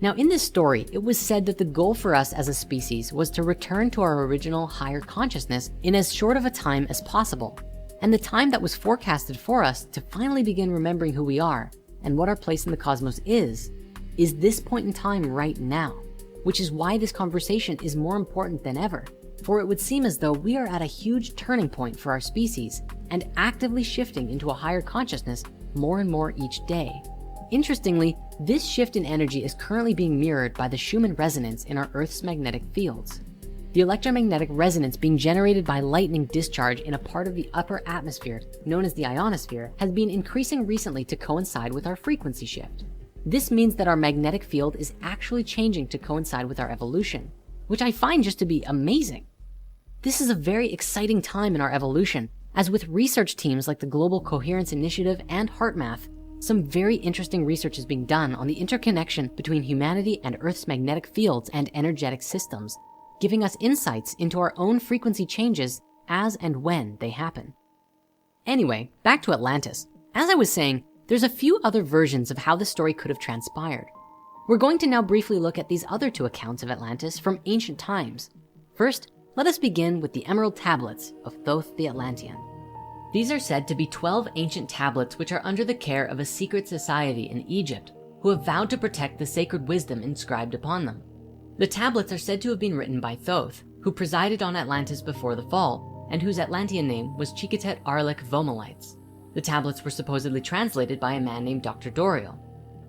Now in this story, it was said that the goal for us as a species was to return to our original higher consciousness in as short of a time as possible. And the time that was forecasted for us to finally begin remembering who we are and what our place in the cosmos is this point in time right now, which is why this conversation is more important than ever. For it would seem as though we are at a huge turning point for our species and actively shifting into a higher consciousness more and more each day. Interestingly, this shift in energy is currently being mirrored by the Schumann resonance in our Earth's magnetic fields. The electromagnetic resonance being generated by lightning discharge in a part of the upper atmosphere, known as the ionosphere, has been increasing recently to coincide with our frequency shift. This means that our magnetic field is actually changing to coincide with our evolution, which I find just to be amazing. This is a very exciting time in our evolution, as with research teams like the Global Coherence Initiative and HeartMath, some very interesting research is being done on the interconnection between humanity and Earth's magnetic fields and energetic systems, giving us insights into our own frequency changes as and when they happen. Anyway, back to Atlantis. As I was saying, there's a few other versions of how the story could have transpired. We're going to now briefly look at these other two accounts of Atlantis from ancient times. First, let us begin with the Emerald Tablets of Thoth the Atlantean. These are said to be 12 ancient tablets which are under the care of a secret society in Egypt who have vowed to protect the sacred wisdom inscribed upon them. The tablets are said to have been written by Thoth, who presided on Atlantis before the fall and whose Atlantean name was Chiketet Arlek Vomalites. The tablets were supposedly translated by a man named Dr. Doriel.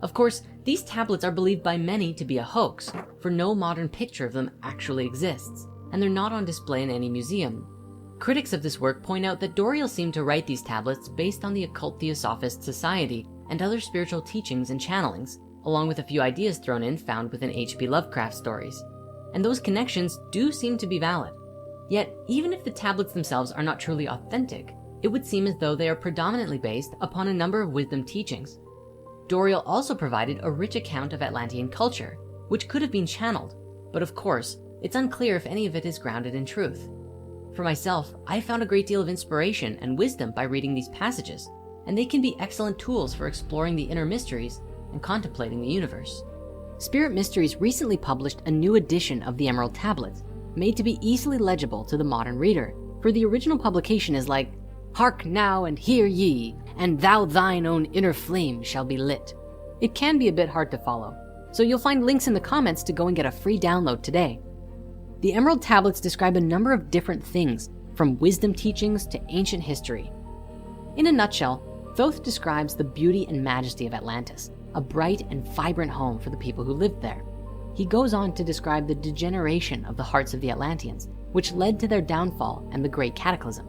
Of course, these tablets are believed by many to be a hoax, for no modern picture of them actually exists, and they're not on display in any museum. Critics of this work point out that Doriel seemed to write these tablets based on the occult Theosophist society and other spiritual teachings and channelings, along with a few ideas thrown in found within H.P. Lovecraft stories. And those connections do seem to be valid. Yet, even if the tablets themselves are not truly authentic, it would seem as though they are predominantly based upon a number of wisdom teachings. Doriel also provided a rich account of Atlantean culture, which could have been channeled, but of course, it's unclear if any of it is grounded in truth. For myself, I found a great deal of inspiration and wisdom by reading these passages, and they can be excellent tools for exploring the inner mysteries and contemplating the universe. Spirit Mysteries recently published a new edition of the Emerald Tablets, made to be easily legible to the modern reader, for the original publication is like, "Hark now and hear ye, and thou thine own inner flame shall be lit." It can be a bit hard to follow, so you'll find links in the comments to go and get a free download today. The Emerald Tablets describe a number of different things, from wisdom teachings to ancient history. In a nutshell, Thoth describes the beauty and majesty of Atlantis, a bright and vibrant home for the people who lived there. He goes on to describe the degeneration of the hearts of the Atlanteans, which led to their downfall and the Great Cataclysm.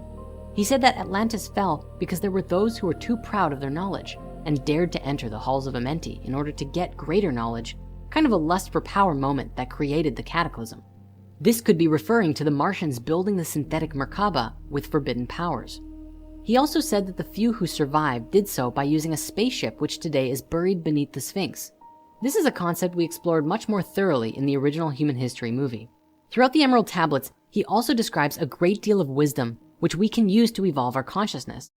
He said that Atlantis fell because there were those who were too proud of their knowledge and dared to enter the halls of Amenti in order to get greater knowledge, kind of a lust for power moment that created the cataclysm. This could be referring to the Martians building the synthetic Merkaba with forbidden powers. He also said that the few who survived did so by using a spaceship which today is buried beneath the Sphinx. This is a concept we explored much more thoroughly in the original Human History movie. Throughout the Emerald Tablets, he also describes a great deal of wisdom which we can use to evolve our consciousness.